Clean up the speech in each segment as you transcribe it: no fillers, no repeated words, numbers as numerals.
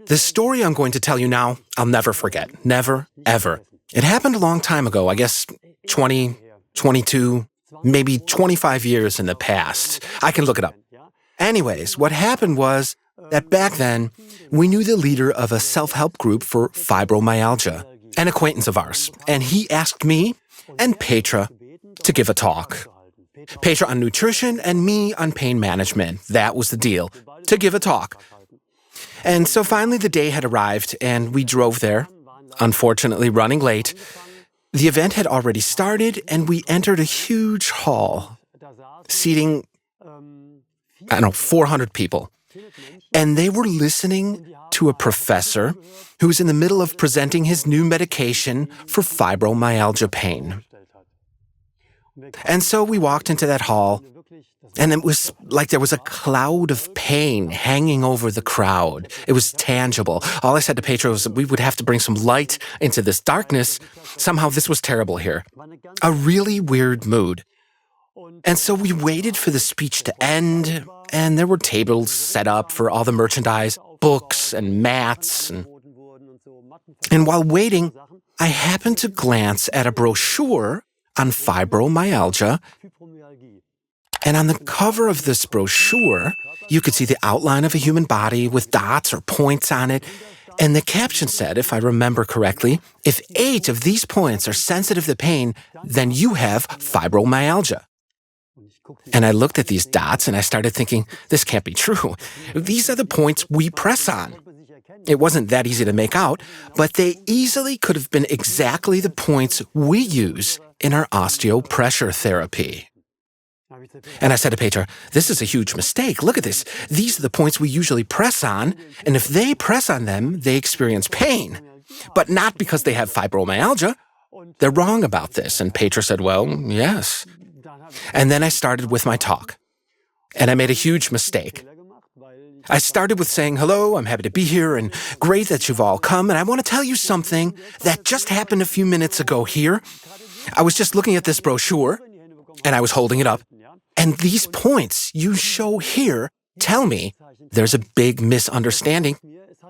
The story I'm going to tell you now, I'll never forget. Never, ever. It happened a long time ago, I guess 20, 22, maybe 25 years in the past. I can look it up. Anyways, what happened was that back then, we knew the leader of a self-help group for fibromyalgia, an acquaintance of ours, and he asked me and Petra to give a talk. Petra on nutrition and me on pain management. That was the deal, to give a talk. And so finally the day had arrived and we drove there, unfortunately running late. The event had already started and we entered a huge hall, seating, 400 people. And they were listening to a professor who was in the middle of presenting his new medication for fibromyalgia pain. And so we walked into that hall, and it was like there was a cloud of pain hanging over the crowd. It was tangible. All I said to Petra was that we would have to bring some light into this darkness. Somehow this was terrible here. A really weird mood. And so we waited for the speech to end, and there were tables set up for all the merchandise, books and mats. And while waiting, I happened to glance at a brochure on fibromyalgia. And on the cover of this brochure, you could see the outline of a human body with dots or points on it. And the caption said, if I remember correctly, if 8 of these points are sensitive to pain, then you have fibromyalgia. And I looked at these dots and I started thinking, this can't be true. These are the points we press on. It wasn't that easy to make out, but they easily could have been exactly the points we use in our osteopressure therapy. And I said to Petra, this is a huge mistake. Look at this. These are the points we usually press on, and if they press on them, they experience pain. But not because they have fibromyalgia. They're wrong about this. And Petra said, well, yes. And then I started with my talk. And I made a huge mistake. I started with saying, hello, I'm happy to be here, and great that you've all come, and I want to tell you something that just happened a few minutes ago here. I was just looking at this brochure, and I was holding it up, and these points you show here tell me there's a big misunderstanding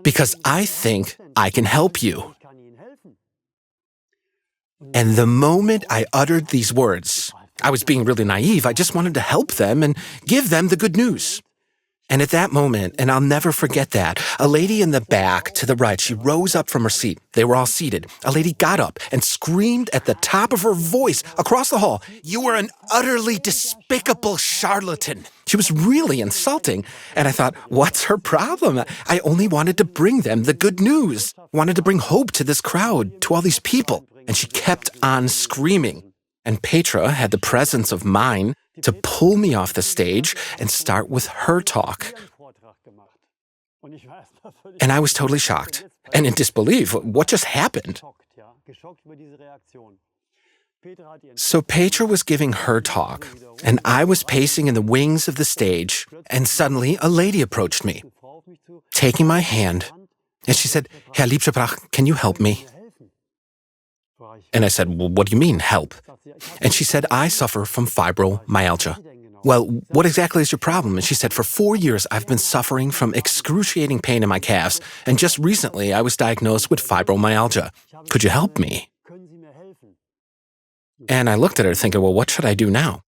because I think I can help you. And the moment I uttered these words, I was being really naive. I just wanted to help them and give them the good news. And at that moment, and I'll never forget that, a lady in the back to the right, she rose up from her seat. They were all seated. A lady got up and screamed at the top of her voice across the hall, "You are an utterly despicable charlatan." She was really insulting. And I thought, what's her problem? I only wanted to bring them the good news. Wanted to bring hope to this crowd, to all these people. And she kept on screaming. And Petra had the presence of mind to pull me off the stage and start with her talk. And I was totally shocked and in disbelief. What just happened? So Petra was giving her talk, and I was pacing in the wings of the stage, and suddenly a lady approached me, taking my hand, and she said, "Herr Liebscher Bracht, can you help me?" And I said, "Well, what do you mean, help?" And she said, "I suffer from fibromyalgia." "Well, what exactly is your problem?" And she said, "For 4 years, I've been suffering from excruciating pain in my calves, and just recently, I was diagnosed with fibromyalgia. Could you help me?" And I looked at her thinking, well, what should I do now?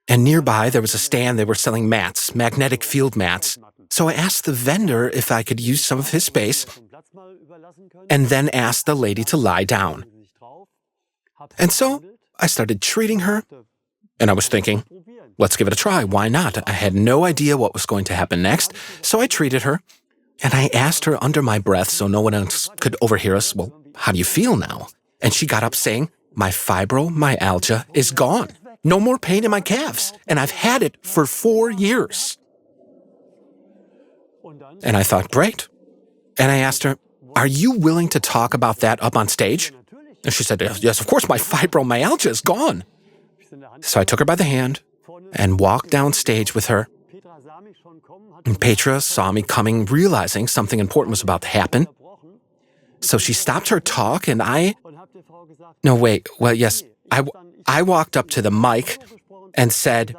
And nearby, there was a stand. They were selling mats, magnetic field mats. So I asked the vendor if I could use some of his space, and then asked the lady to lie down. And so I started treating her, and I was thinking, let's give it a try. Why not? I had no idea what was going to happen next, so I treated her, and I asked her under my breath so no one else could overhear us, well, how do you feel now? And she got up saying, my fibromyalgia is gone. No more pain in my calves, and I've had it for 4 years. And I thought, great. And I asked her, are you willing to talk about that up on stage? And she said, yes, of course, my fibromyalgia is gone. So I took her by the hand and walked down stage with her. And Petra saw me coming, realizing something important was about to happen. So she stopped her talk, and I walked up to the mic and said,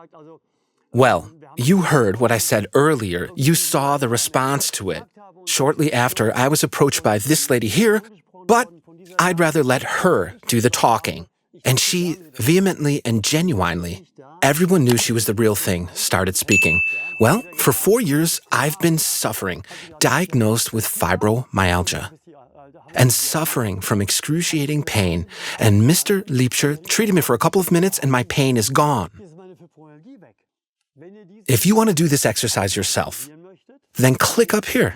well, you heard what I said earlier. You saw the response to it. Shortly after, I was approached by this lady here, but I'd rather let her do the talking. And she vehemently and genuinely, everyone knew she was the real thing, started speaking. Well, for 4 years, I've been suffering, diagnosed with fibromyalgia, and suffering from excruciating pain. And Mr. Liebscher treated me for a couple of minutes and my pain is gone. If you want to do this exercise yourself, then click up here.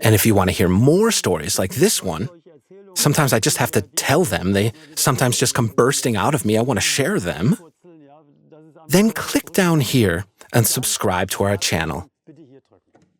And if you want to hear more stories like this one, sometimes I just have to tell them. They sometimes just come bursting out of me. I want to share them. Then click down here and subscribe to our channel.